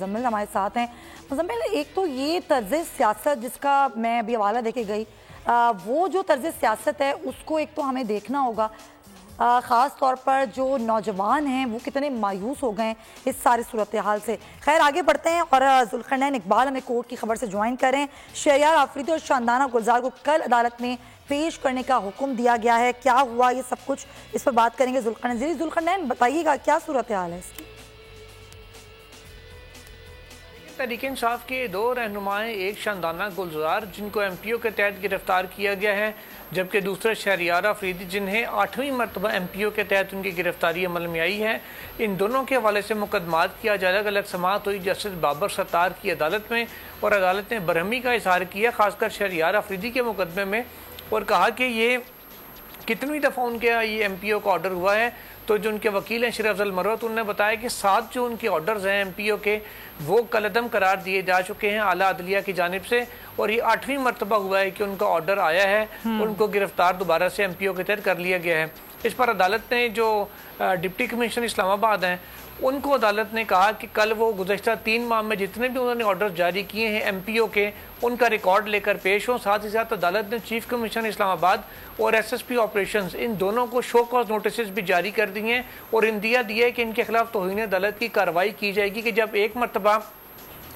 मुज़म्मिल हमारे साथ हैं। मुज़म्मिल, एक तो ये तर्ज़ सियासत जिसका मैं अभी हवाला देके गई, वो जो तर्ज़ सियासत है उसको एक तो हमें देखना होगा, ख़ास तौर पर जो नौजवान हैं वो कितने मायूस हो गए इस सारी सूरत हाल से। खैर आगे बढ़ते हैं और ज़ुल्क़रनैन इकबाल हमें कोर्ट की खबर से ज्वाइन करें। शहरयार आफरीदी और शानदाना गुलजार को कल अदालत में पेश करने का हुक्म दिया गया है। क्या हुआ ये सब कुछ, इस पर बात करेंगे। ज़ुल्क़रनैन बताइएगा क्या सूरत हाल है इसकी। तहरीक इंसाफ के दो रहनुमाएं, एक शानदाना गुलजार जिनको MPO के तहत गिरफ्तार किया गया है, जबकि दूसरा शहरयार आफरीदी जिन्हें 8वीं मरतबा MPO के तहत उनकी गिरफ्तारी अमल में आई है। इन दोनों के हवाले से मुकदमात की आज अलग अलग समाअत हुई जस्टिस बाबर सत्तार की अदालत में, और अदालत ने बरहमी का इजहार किया खासकर शहरयार आफरीदी के मुकदमे में, और कहा कि ये कितनी दफ़ा उनके ये MPO का ऑर्डर हुआ है। तो जो उनके वकील हैं शरीफ अफजल मरवत, उन्होंने बताया कि 7 जो उनके ऑर्डर्स हैं MPO के वो कलअदम करार दिए जा चुके हैं आला अदलिया की जानिब से, और ये 8वीं मरतबा हुआ है कि उनका ऑर्डर आया है, उनको गिरफ्तार दोबारा से MPO के तहत कर लिया गया है। इस पर अदालत ने जो डिप्टी कमिश्नर इस्लामाबाद हैं उनको अदालत ने कहा कि कल वो गुज़श्ता 3 माह में जितने भी उन्होंने ऑर्डर जारी किए हैं MPO के, उनका रिकॉर्ड लेकर पेश हों। साथ ही साथ अदालत ने चीफ कमिश्नर इस्लामाबाद और SSP ऑपरेशंस इन दोनों को शो कॉज नोटिस भी जारी कर दिए हैं, और इंदिया दिया है कि इनके खिलाफ तौहीन अदालत की कार्रवाई की जाएगी कि जब एक मरतबा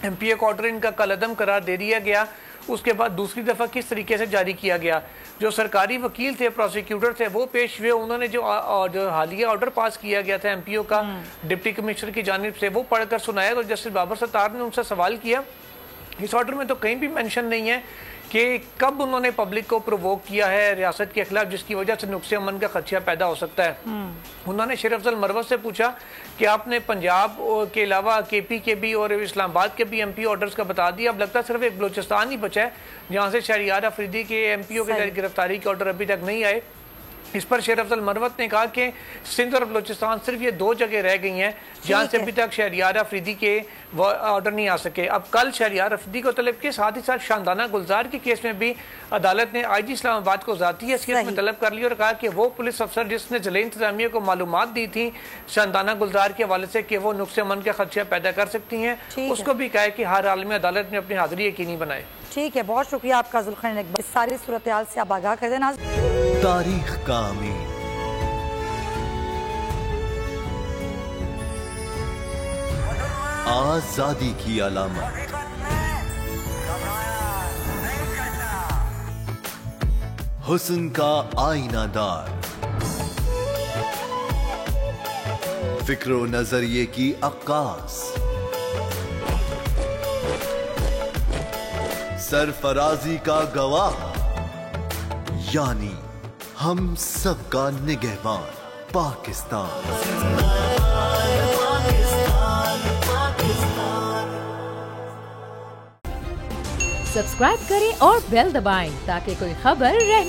MPO का ऑर्डर इनका कलअदम करार दे दिया गया, उसके बाद दूसरी दफ़ा किस तरीके से जारी किया गया। जो सरकारी वकील थे, प्रोसिक्यूटर थे, वो पेश हुए, उन्होंने जो हालिया ऑर्डर पास किया गया था MPO का डिप्टी कमिश्नर की जानिब से, वो पढ़कर सुनाया। तो जस्टिस बाबर सत्तार ने उनसे सवाल किया, इस ऑर्डर में तो कहीं भी मेंशन नहीं है कि कब उन्होंने पब्लिक को प्रोवोक किया है रियासत के खिलाफ जिसकी वजह से नुक्से अमन का खदशा पैदा हो सकता है। उन्होंने शरीफ अफजल मरवत से पूछा कि आपने पंजाब के अलावा KP के भी और इस्लामाबाद के भी MPO ऑर्डर्स का बता दिया, अब लगता है सिर्फ एक बलोचिस्तान ही बचा है जहाँ से शहरयार आफरीदी के MPO के गिरफ्तारी के ऑर्डर अभी तक नहीं आए। इस पर शरीफ अफजल मरवत ने कहा कि सिंध और बलोचिस्तान सिर्फ ये 2 जगह रह गई हैं जहाँ से अभी तक शहरयार आफरीदी के ऑर्डर नहीं आ सके। अब कल शहरयार आफरीदी को तलब के साथ ही साथ शानदाना गुलजार के केस में भी अदालत ने IG इस्लामाबाद को ज़ाती हैसियत में तलब कर ली और कहा कि वो पुलिस अफसर जिसने ज़िले इंतजामिया को मालूमात दी थी शानदाना गुलजार के हवाले से कि वो नुक्से अमन का खदशा पैदा कर सकती हैं, उसको भी कहा कि हर हाल में अदालत में अपनी हाजिरी यकीनी बनाए। ठीक है, बहुत शुक्रिया आपका ज़ुल्क़रनैन इकबाल, इस सारी सूरत हाल से आप आगाह कर देना। तारीख का अमीन, आजादी की अलामत, हुस्न का आईनादार, फिक्रो नजरिए की अक्कास, सरफराजी का गवाह, यानी हम सबका निगहबान पाकिस्तान। सब्सक्राइब करें और बेल दबाएं ताकि कोई खबर रह